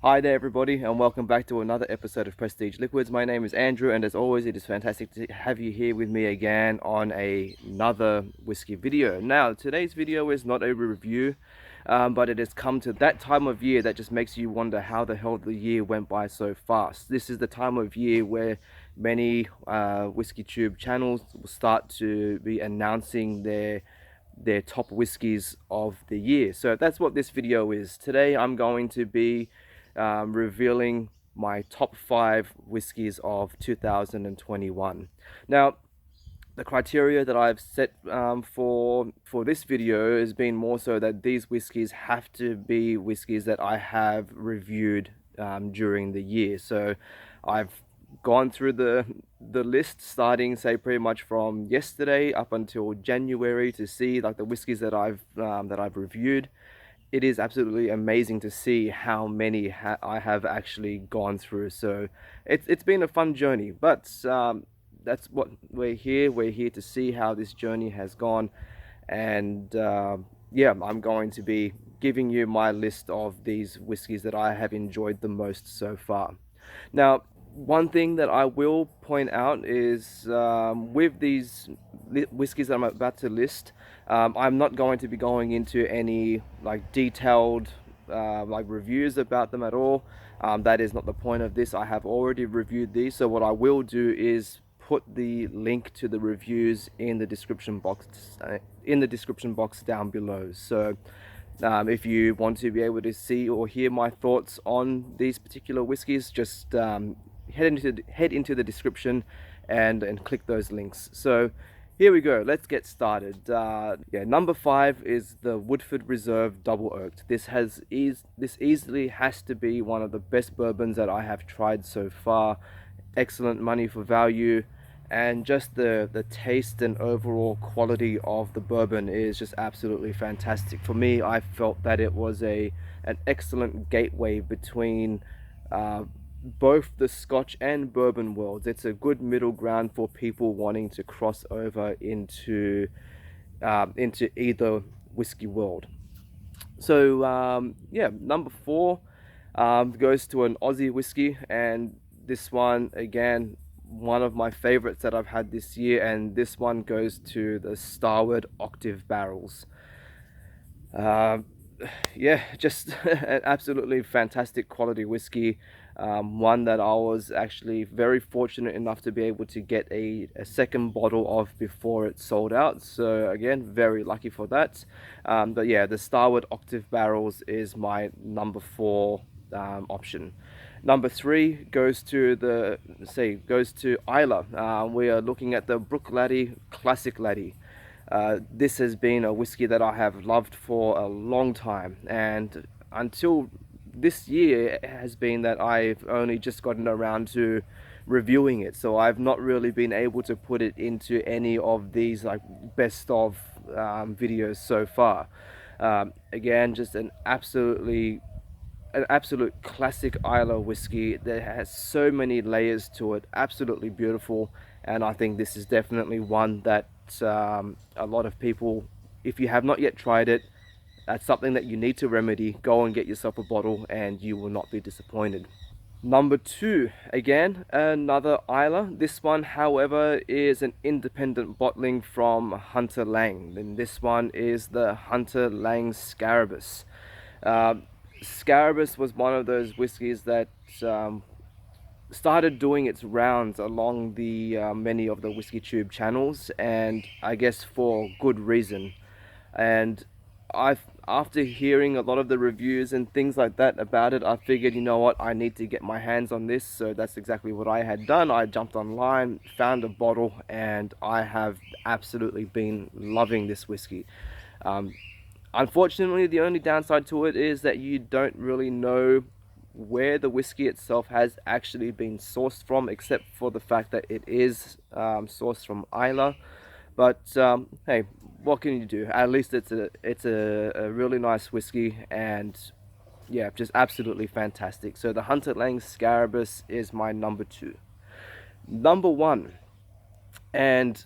Hi there everybody, and welcome back to another episode of Prestige Liquids. My name is Andrew, and as always it is fantastic to have you here with me again on another whiskey video. Now today's video is not a review, but it has come to that time of year that just makes you wonder how the hell the year went by so fast. This is the time of year where many whiskey tube channels will start to be announcing their top whiskies of the year. So that's what this video is. Today I'm going to be revealing my top 5 whiskies of 2021. Now, the criteria that I've set for this video has been more so that these whiskies have to be whiskies that I have reviewed during the year. So I've gone through the list starting, say, pretty much from yesterday up until January to see like the whiskies that I've reviewed. It is absolutely amazing to see how many I have actually gone through. So it's been a fun journey, but that's what we're here. We're here to see how this journey has gone, and yeah, I'm going to be giving you my list of these whiskies that I have enjoyed the most so far. Now, one thing that I will point out is with these whiskies that I'm about to list, I'm not going to be going into any like detailed like reviews about them at all. That is not the point of this. I have already reviewed these, so what I will do is put the link to the reviews in the description box down below. So if you want to be able to see or hear my thoughts on these particular whiskies, just head into the description and click those links. So here we go, let's get started. Yeah, number 5 is the Woodford Reserve Double Oaked. This easily has to be one of the best bourbons that I have tried so far. Excellent money for value, and just the taste and overall quality of the bourbon is just absolutely fantastic. For me, I felt that it was an excellent gateway between both the Scotch and bourbon worlds. It's a good middle ground for people wanting to cross over into either whiskey world. So yeah, number 4 goes to an Aussie whiskey, and this one again, one of my favorites that I've had this year, and this one goes to the Starward Octave barrels. Uh, yeah, just an absolutely fantastic quality whiskey. One that I was actually very fortunate enough to be able to get a second bottle of before it sold out. So again, very lucky for that. But yeah, the Starward Octave barrels is my number 4 option. Number 3 goes to Islay. We are looking at the Bruichladdich Classic Laddie. This has been a whiskey that I have loved for a long time, and until this year it has been that I've only just gotten around to reviewing it, so I've not really been able to put it into any of these like best of videos so far. Again, just an absolute classic Islay whiskey that has so many layers to it, absolutely beautiful. And I think this is definitely one that a lot of people, if you have not yet tried it, that's something that you need to remedy. Go and get yourself a bottle and you will not be disappointed. Number 2, again, another Islay. This one, however, is an independent bottling from Hunter Laing. And this one is the Hunter Laing Scarabus. Scarabus was one of those whiskies that started doing its rounds along the many of the whiskey tube channels, and I guess for good reason. And after hearing a lot of the reviews and things like that about it, I figured, you know what, I need to get my hands on this. So that's exactly what I had done. I jumped online, found a bottle, and I have absolutely been loving this whiskey. Unfortunately, the only downside to it is that you don't really know where the whiskey itself has actually been sourced from, except for the fact that it is sourced from Islay. But hey, what can you do? At least it's a really nice whiskey, and yeah, just absolutely fantastic. So the Hunter Laing Scarabus is my number 2. Number 1, and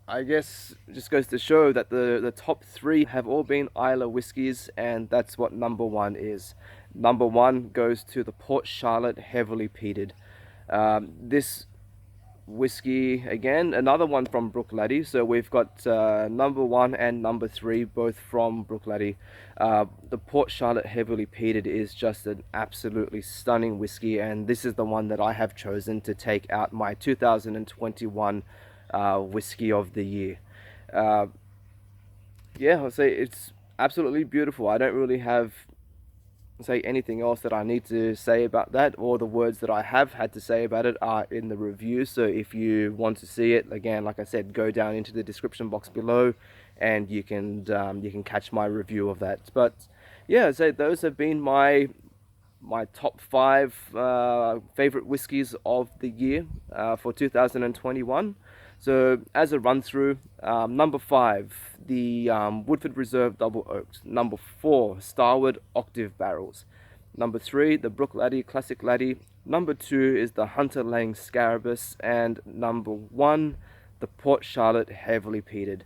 I guess it just goes to show that the top 3 have all been Islay whiskies, and that's what number 1 is. Number 1 goes to the Port Charlotte Heavily Peated. This whiskey, again, another one from Bruichladdich. So we've got number 1 and number 3 both from Bruichladdich. The Port Charlotte Heavily Peated is just an absolutely stunning whiskey, and this is the one that I have chosen to take out my 2021 Whisky of the Year. Yeah, I'll say it's absolutely beautiful. I don't really have say anything else that I need to say about that. All the words that I have had to say about it are in the review, so if you want to see it, again, like I said, go down into the description box below and you can catch my review of that. But yeah, so those have been my top 5 favorite whiskies of the year for 2021. So as a run through, number 5, the Woodford Reserve Double Oaked. Number 4, Starward Octave Barrels. Number 3, the Bruichladdich Classic Laddie. Number 2 is the Hunter Laing Scarabus. And number 1, the Port Charlotte Heavily Peated.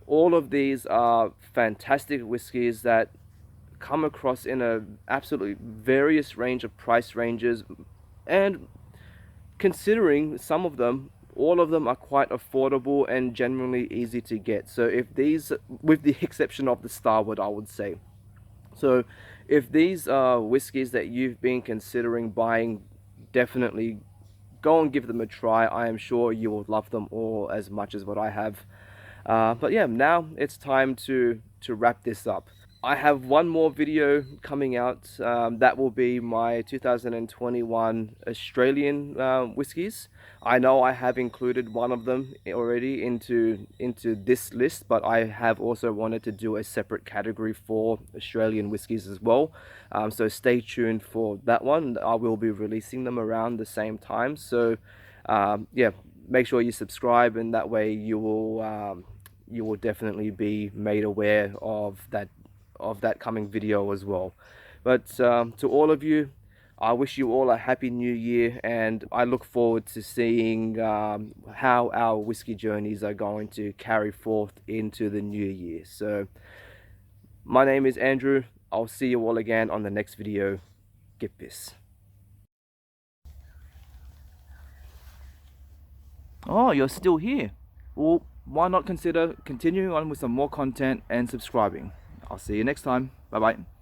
All of these are fantastic whiskies that come across in a absolutely various range of price ranges, and considering some of them, all of them are quite affordable and generally easy to get. So if these, with the exception of the Starward, I would say, so if these are whiskies that you've been considering buying, definitely go and give them a try. I am sure you will love them all as much as what I have. But yeah, now it's time to wrap this up. I have one more video coming out. That will be my 2021 Australian whiskies. I know I have included one of them already into this list, but I have also wanted to do a separate category for Australian whiskies as well. So stay tuned for that one. I will be releasing them around the same time. So yeah, make sure you subscribe, and that way you will definitely be made aware of that coming video as well. But to all of you, I wish you all a happy new year, and I look forward to seeing how our whiskey journeys are going to carry forth into the new year. So my name is Andrew. I'll see you all again on the next video. KIPPIS. Oh, you're still here. Well, why not consider continuing on with some more content and subscribing? I'll see you next time. Bye bye.